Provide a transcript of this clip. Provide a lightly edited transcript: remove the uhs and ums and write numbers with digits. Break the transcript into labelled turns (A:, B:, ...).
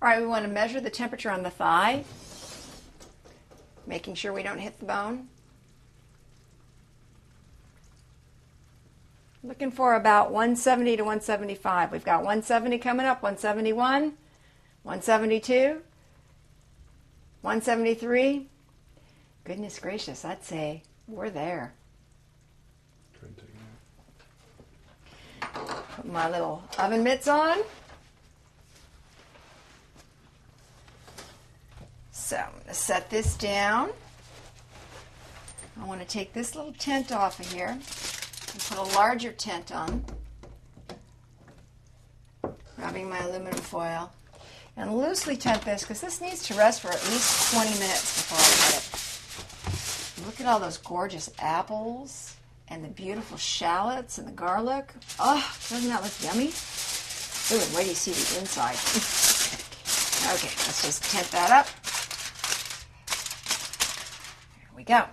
A: All right, we want to measure the temperature on the thigh, making sure we don't hit the bone. Looking for about 170 to 175. We've got 170 coming up, 171, 172, 173. Goodness gracious, I'd say we're there. Put my little oven mitts on. So I'm going to set this down. I want to take this little tent off of here and put a larger tent on. Grabbing my aluminum foil. And loosely tent this because this needs to rest for at least 20 minutes before I cut it. Look at all those gorgeous apples and the beautiful shallots and the garlic. Oh, doesn't that look yummy? Ooh, and wait till you see the inside. Okay, let's just tent that up. Here we go.